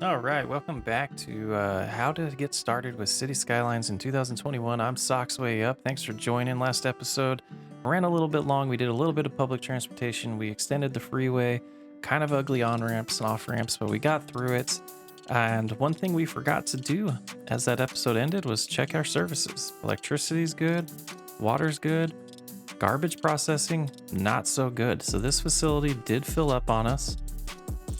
All right, welcome back to how to get started with City Skylines in 2021. I'm Socks Way Up. Thanks for joining. Last episode ran a little bit long. We did a little bit of public transportation. We extended the freeway, kind of ugly on ramps and off ramps, but we got through it. And one thing we forgot to do as that episode ended was check our services. Electricity's good, water's good, garbage processing, not so good. So this facility did fill up on us.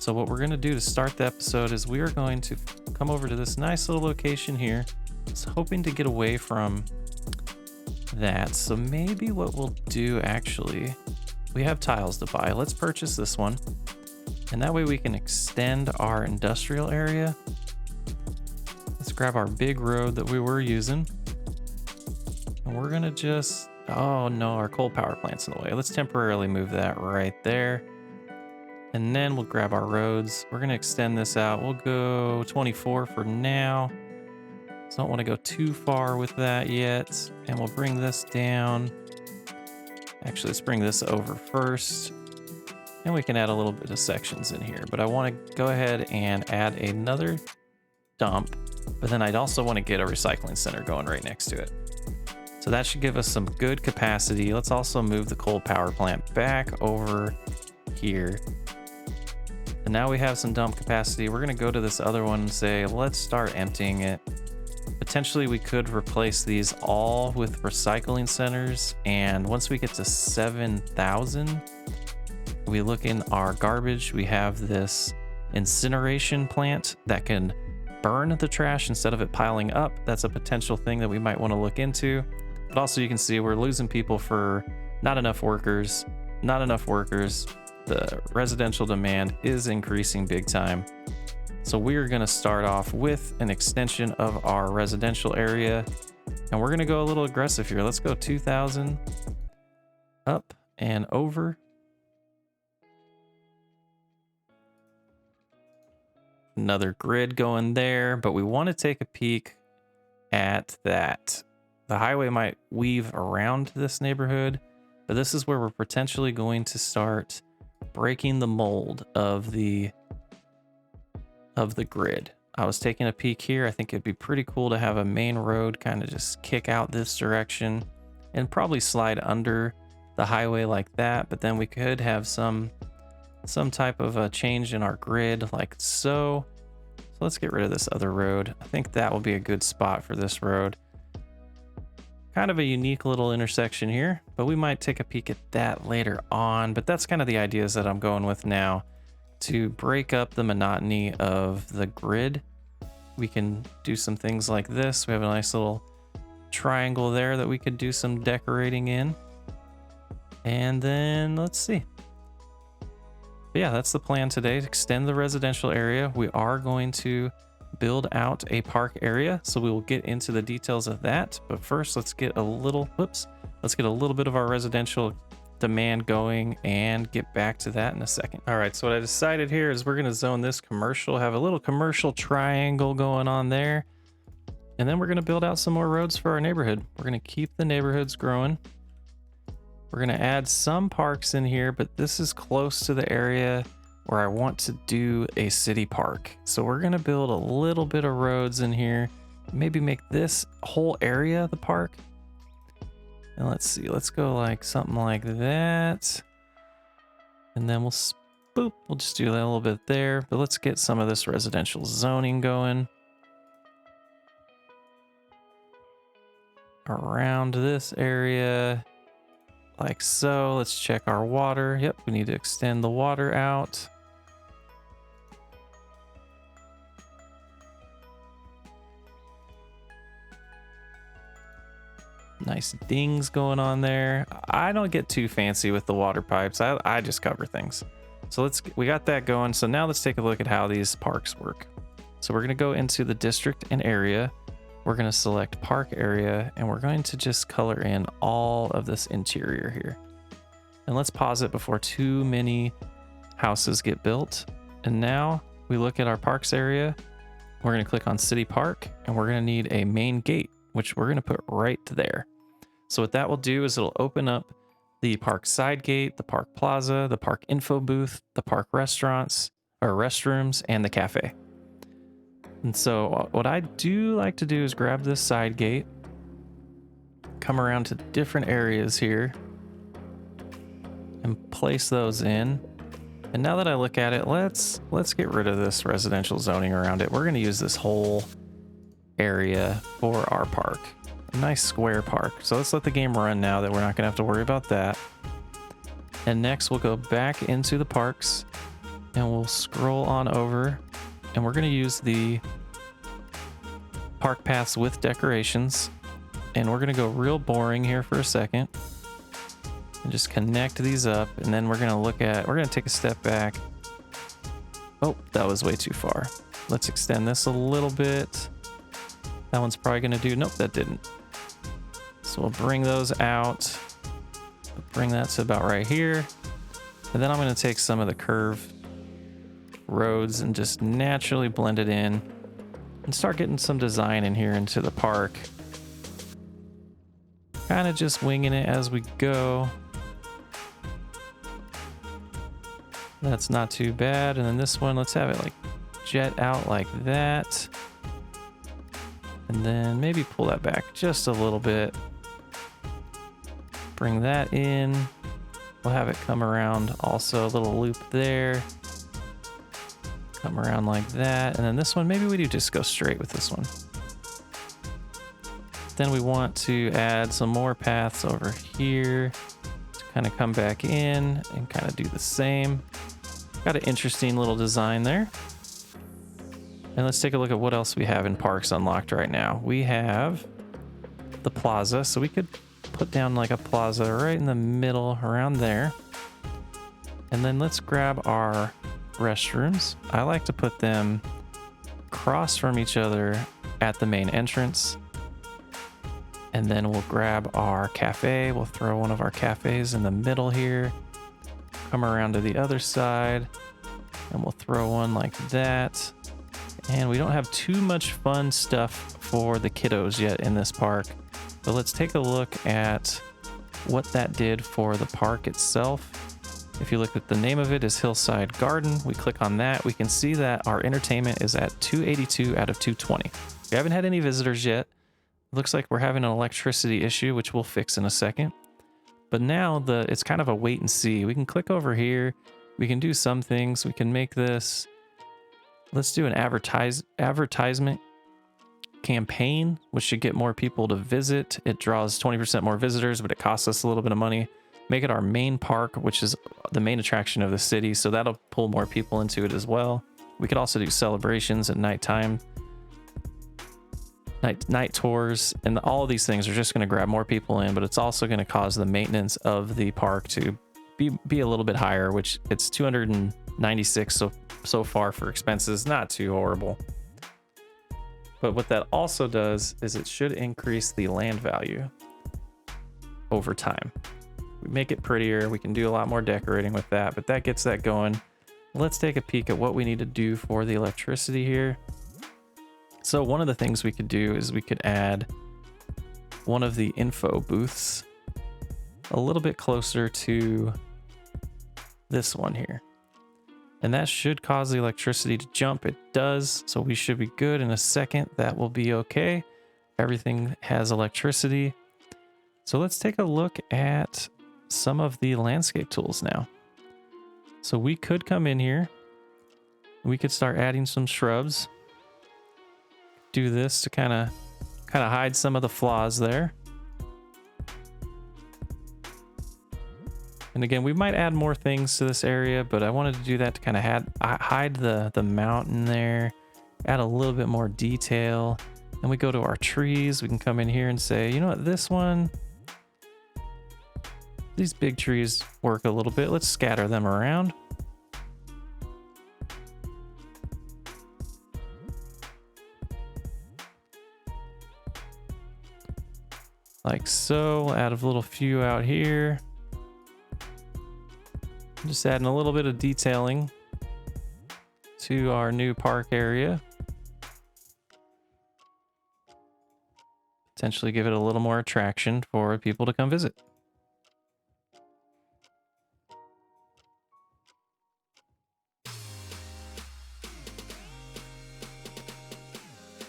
So what we're going to do to start the episode is we are going to come over to this nice little location here. Just hoping to get away from that. So maybe what we'll do actually, we have tiles to buy. Let's purchase this one. And that way we can extend our industrial area. Let's grab our big road that we were using. And we're going to just, oh no, our coal power plant's in the way. Let's temporarily move that right there. And then we'll grab our roads. We're going to extend this out. We'll go 24 for now. So don't want to go too far with that yet. And we'll bring this down. Actually, let's bring this over first. And we can add a little bit of sections in here. But I want to go ahead and add another dump. But then I'd also want to get a recycling center going right next to it. So that should give us some good capacity. Let's also move the coal power plant back over here. And now we have some dump capacity. We're going to go to this other one and say, let's start emptying it. Potentially we could replace these all with recycling centers. And once we get to 7,000, we look in our garbage. We have this incineration plant that can burn the trash instead of it piling up. That's a potential thing that we might want to look into. But also you can see we're losing people for not enough workers. The residential demand is increasing big time. So we are going to start off with an extension of our residential area. And we're going to go a little aggressive here. Let's go 2,000 up and over. Another grid going there, but we want to take a peek at that. The highway might weave around this neighborhood, but this is where we're potentially going to start breaking the mold of the grid. I was taking a peek here. I think it'd be pretty cool to have a main road kind of just kick out this direction and probably slide under the highway like that. But then we could have some type of a change in our grid like so. So let's get rid of this other road. I think that will be a good spot for this road. Kind of a unique little intersection here, but we might take a peek at that later on. But that's kind of the ideas that I'm going with now to break up the monotony of the grid. We can do some things like this. We have a nice little triangle there that we could do some decorating in. And then let's see. But yeah, that's the plan today, to extend the residential area. We are going to build out a park area, so we will get into the details of that. But first, let's get a little bit of our residential demand going and get back to that in a second. All right, so what I decided here is we're going to zone this commercial, have a little commercial triangle going on there, and then we're going to build out some more roads for our neighborhood. We're going to keep the neighborhoods growing. We're going to add some parks in here, but this is close to the area where I want to do a city park. So we're going to build a little bit of roads in here, maybe make this whole area the park. And let's see, let's go like something like that. And then we'll just do that a little bit there, but let's get some of this residential zoning going around this area. Like so. Let's check our water. Yep, we need to extend the water out. Nice dings going on there. I don't get too fancy with the water pipes. I just cover things. So we got that going. So now let's take a look at how these parks work. So we're going to go into the district and area. We're going to select park area, and we're going to just color in all of this interior here. And let's pause it before too many houses get built. And now we look at our parks area. We're going to click on city park, and we're going to need a main gate, which we're going to put right there. So what that will do is it'll open up the park side gate, the park plaza, the park info booth, the park restaurants or restrooms, and the cafe. And so what I do like to do is grab this side gate, come around to different areas here, and place those in. And now that I look at it, let's get rid of this residential zoning around it. We're going to use this whole area for our park. A nice square park. So let's let the game run now that we're not going to have to worry about that. And next we'll go back into the parks and we'll scroll on over and we're going to use the park paths with decorations. And we're going to go real boring here for a second and just connect these up. And then we're going to take a step back. Oh, that was way too far. Let's extend this a little bit. That one's probably going to do, nope, that didn't. So we'll bring those out, bring that to about right here. And then I'm going to take some of the curved roads and just naturally blend it in and start getting some design in here into the park. Kind of just winging it as we go. That's not too bad. And then this one, let's have it like jet out like that. And then maybe pull that back just a little bit. Bring that in. We'll have it come around also a little loop there. Come around like that. And then this one, maybe we do just go straight with this one. Then we want to add some more paths over here to kind of come back in and kind of do the same. Got an interesting little design there. And let's take a look at what else we have in parks unlocked right now. We have the plaza, so we could put down like a plaza right in the middle around there. And then let's grab our restrooms. I like to put them across from each other at the main entrance. And then we'll grab our cafe. We'll throw one of our cafes in the middle here. Come around to the other side and we'll throw one like that. And we don't have too much fun stuff for the kiddos yet in this park, but let's take a look at what that did for the park itself. If you look at the name of it is Hillside Garden, we click on that, we can see that our entertainment is at 282 out of 220. We haven't had any visitors yet. It looks like we're having an electricity issue, which we'll fix in a second. But now it's kind of a wait and see. We can click over here. We can do some things. We can make this. Let's do an advertisement campaign, which should get more people to visit. It draws 20% more visitors, but it costs us a little bit of money. Make it our main park, which is the main attraction of the city. So that'll pull more people into it as well. We could also do celebrations at nighttime, night tours, and all of these things are just going to grab more people in, but it's also going to cause the maintenance of the park to be a little bit higher, which it's 296 so far for expenses, not too horrible. But what that also does is it should increase the land value over time. We make it prettier, we can do a lot more decorating with that, but that gets that going. Let's take a peek at what we need to do for the electricity here. So one of the things we could do is we could add one of the info booths a little bit closer to this one here. And that should cause the electricity to jump. It does, so we should be good in a second. That will be okay. Everything has electricity. So let's take a look at some of the landscape tools now. So we could come in here. We could start adding some shrubs. Do this to kind of hide some of the flaws there. And again, we might add more things to this area, but I wanted to do that to kind of hide the mountain there, add a little bit more detail. And we go to our trees. We can come in here and say, you know what, this one, these big trees work a little bit. Let's scatter them around. Like so. We'll add a little few out here. Just adding a little bit of detailing to our new park area. Potentially give it a little more attraction for people to come visit.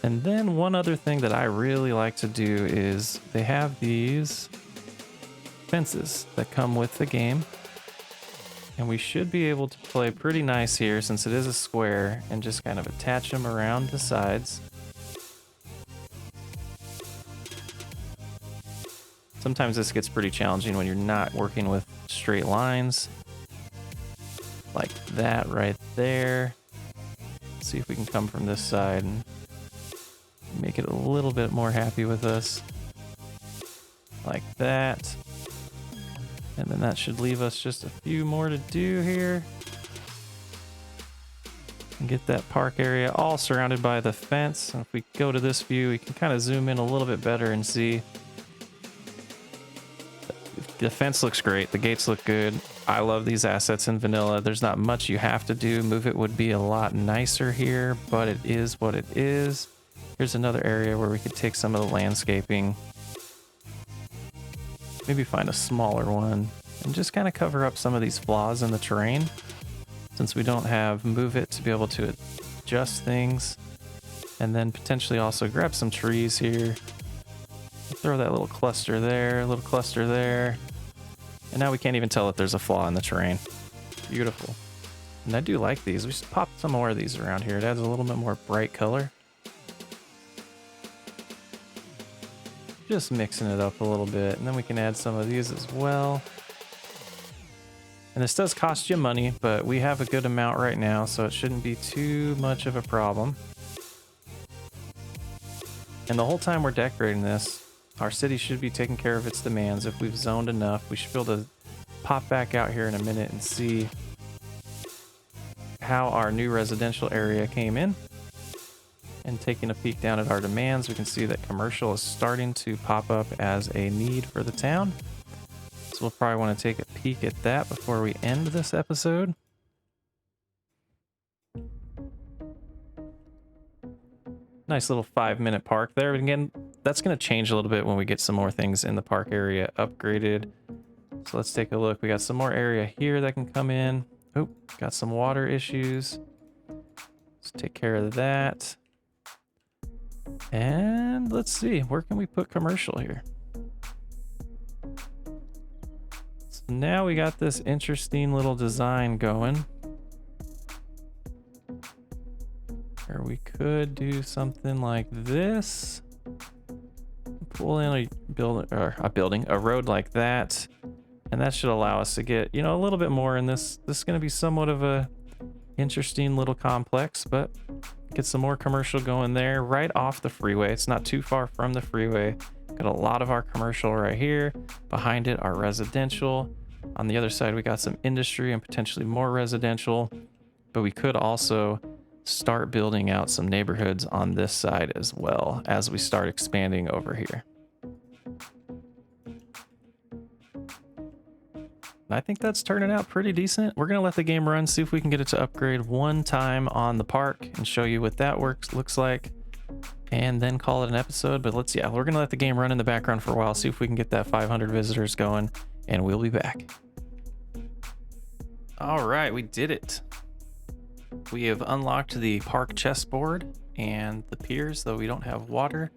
And then one other thing that I really like to do is they have these fences that come with the game. And we should be able to play pretty nice here since it is a square and just kind of attach them around the sides. Sometimes this gets pretty challenging when you're not working with straight lines. Like that right there. Let's see if we can come from this side and make it a little bit more happy with us. Like that. And then that should leave us just a few more to do here. And get that park area all surrounded by the fence. And if we go to this view, we can kind of zoom in a little bit better and see. The fence looks great. The gates look good. I love these assets in vanilla. There's not much you have to do. Move it would be a lot nicer here, but it is what it is. Here's another area where we could take some of the landscaping. Maybe find a smaller one and just kind of cover up some of these flaws in the terrain. Since we don't have move it to be able to adjust things. And then potentially also grab some trees here. Throw that little cluster there, a little cluster there. And now we can't even tell that there's a flaw in the terrain. Beautiful. And I do like these. We should pop some more of these around here. It adds a little bit more bright color. Just mixing it up a little bit. And then we can add some of these as well. And this does cost you money, but we have a good amount right now, so it shouldn't be too much of a problem. And the whole time we're decorating this, our city should be taking care of its demands. If we've zoned enough, we should be able to pop back out here in a minute and see how our new residential area came in. And taking a peek down at our demands, we can see that commercial is starting to pop up as a need for the town. So we'll probably want to take a peek at that before we end this episode. Nice little 5-minute park there. And again, that's going to change a little bit when we get some more things in the park area upgraded. So let's take a look. We got some more area here that can come in. Oh, got some water issues. Let's take care of that. And let's see, where can we put commercial here? So now we got this interesting little design going. Or we could do something like this. Pull in a road like that. And that should allow us to get, a little bit more in this. This is going to be somewhat of a interesting little complex, but get some more commercial going there right off the freeway. It's not too far from the freeway. Got a lot of our commercial right here. Behind it, our residential. On the other side, we got some industry and potentially more residential. But we could also start building out some neighborhoods on this side as well as we start expanding over here. I think that's turning out pretty decent. We're gonna let the game run, see if we can get it to upgrade one time on the park and show you what that looks like, and then call it an episode. But we're gonna let the game run in the background for a while, see if we can get that 500 visitors going, and we'll be back. All right, we did it. We have unlocked the park chessboard and the piers, though we don't have water.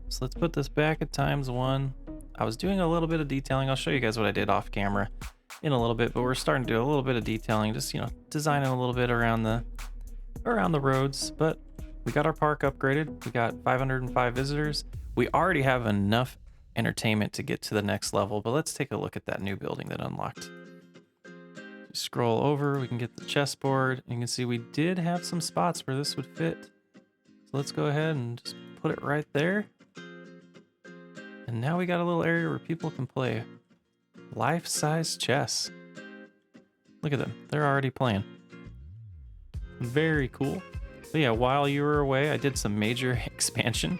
So let's put this back at ×1. I was doing a little bit of detailing. I'll show you guys what I did off camera in a little bit, but we're starting to do a little bit of detailing, just designing a little bit around the roads. But we got our park upgraded. We got 505 visitors. We already have enough entertainment to get to the next level, but let's take a look at that new building that unlocked. Scroll over, we can get the chessboard. You can see we did have some spots where this would fit. So let's go ahead and just put it right there. And now we got a little area where people can play life-size chess. Look at them, they're already playing. Very cool. But yeah, while you were away, I did some major expansion.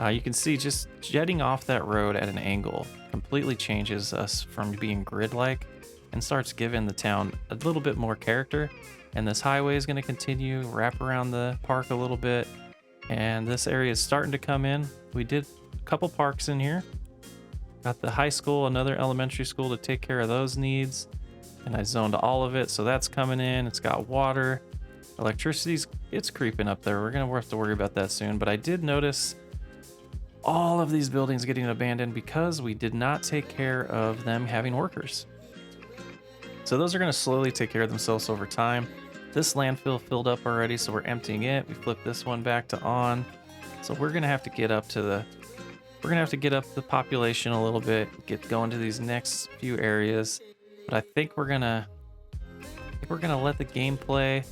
You can see just jetting off that road at an angle completely changes us from being grid-like and starts giving the town a little bit more character. And this highway is going to continue, wrap around the park a little bit. And this area is starting to come in. We did a couple parks in here. Got the high school, another elementary school to take care of those needs. And I zoned all of it, so that's coming in. It's got water. Electricity's it's creeping up there. We're gonna have to worry about that soon. But I did notice all of these buildings getting abandoned because we did not take care of them having workers. So those are gonna slowly take care of themselves over time. This landfill filled up already, so we're emptying it. We flip this one back to on. So we're gonna have to get up to the population a little bit, get going to these next few areas. But I think we're gonna let the gameplay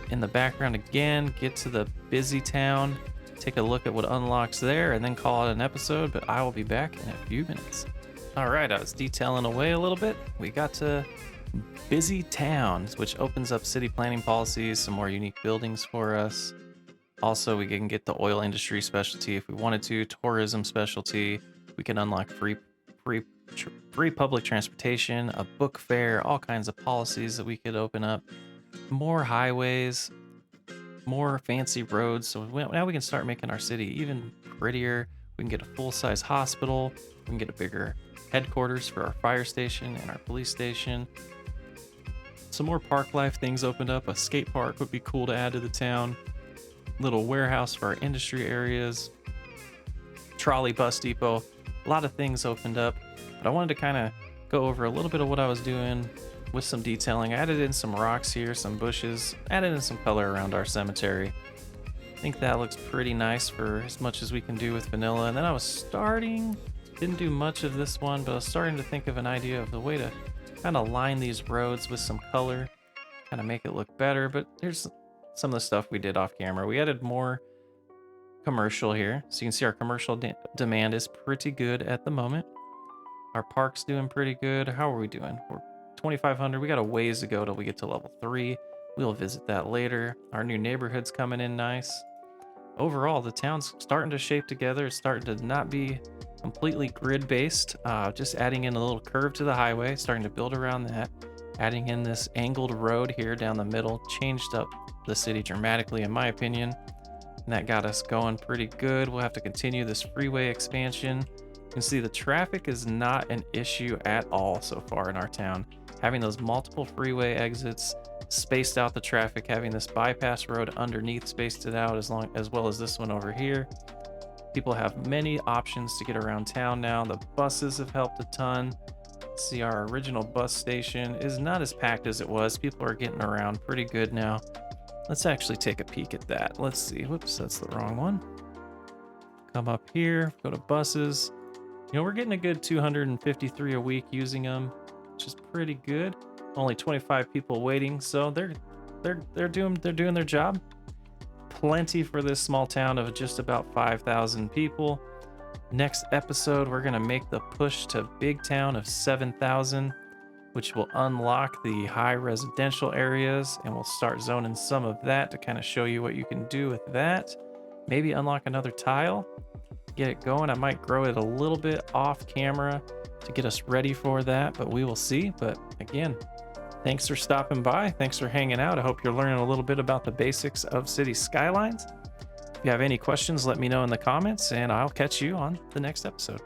in the background again, get to the busy town, take a look at what unlocks there, and then call it an episode. But I will be back in a few minutes. All right, I was detailing away a little bit. We got to busy towns, which opens up city planning policies, some more unique buildings for us. Also, we can get the oil industry specialty if we wanted to, tourism specialty. We can unlock free public transportation, a book fair, all kinds of policies that we could open up, more highways, more fancy roads. So now we can start making our city even prettier. We can get a full-size hospital. We can get a bigger headquarters for our fire station and our police station. Some more park life things opened up. A skate park would be cool to add to the town. Little warehouse for our industry areas. Trolley bus depot. A lot of things opened up. But I wanted to kind of go over a little bit of what I was doing with some detailing. I added in some rocks here, some bushes, added in some color around our cemetery. I think that looks pretty nice for as much as we can do with vanilla. And then I was didn't do much of this one, but I was starting to think of an idea of the way to kind of line these roads with some color, kind of make it look better. But here's some of the stuff we did off camera. We added more commercial here. So you can see our commercial demand is pretty good at the moment. Our park's doing pretty good. How are we doing? We're 2,500. We got a ways to go till we get to level 3. We'll visit that later. Our new neighborhood's coming in nice. Overall, the town's starting to shape together. It's starting to not be completely grid-based. Just adding in a little curve to the highway, starting to build around that. Adding in this angled road here down the middle, changed up the city dramatically, in my opinion. And that got us going pretty good. We'll have to continue this freeway expansion. You can see the traffic is not an issue at all so far in our town. Having those multiple freeway exits spaced out the traffic, having this bypass road underneath spaced it out as well as this one over here. People have many options to get around town now. The buses have helped a ton. See, our original bus station is not as packed as it was. People are getting around pretty good now. Let's actually take a peek at that. Let's see. Whoops, that's the wrong one. Come up here, go to buses. You know, we're getting a good 253 a week using them, which is pretty good. Only 25 people waiting, so they're doing their job. Plenty for this small town of just about 5,000 people. Next episode, we're gonna make the push to big town of 7,000, which will unlock the high residential areas, and we'll start zoning some of that to kind of show you what you can do with that. Maybe unlock another tile, get it going. I might grow it a little bit off camera to get us ready for that, but we will see. But again, thanks for stopping by. Thanks for hanging out. I hope you're learning a little bit about the basics of Cities Skylines. If you have any questions, let me know in the comments, and I'll catch you on the next episode.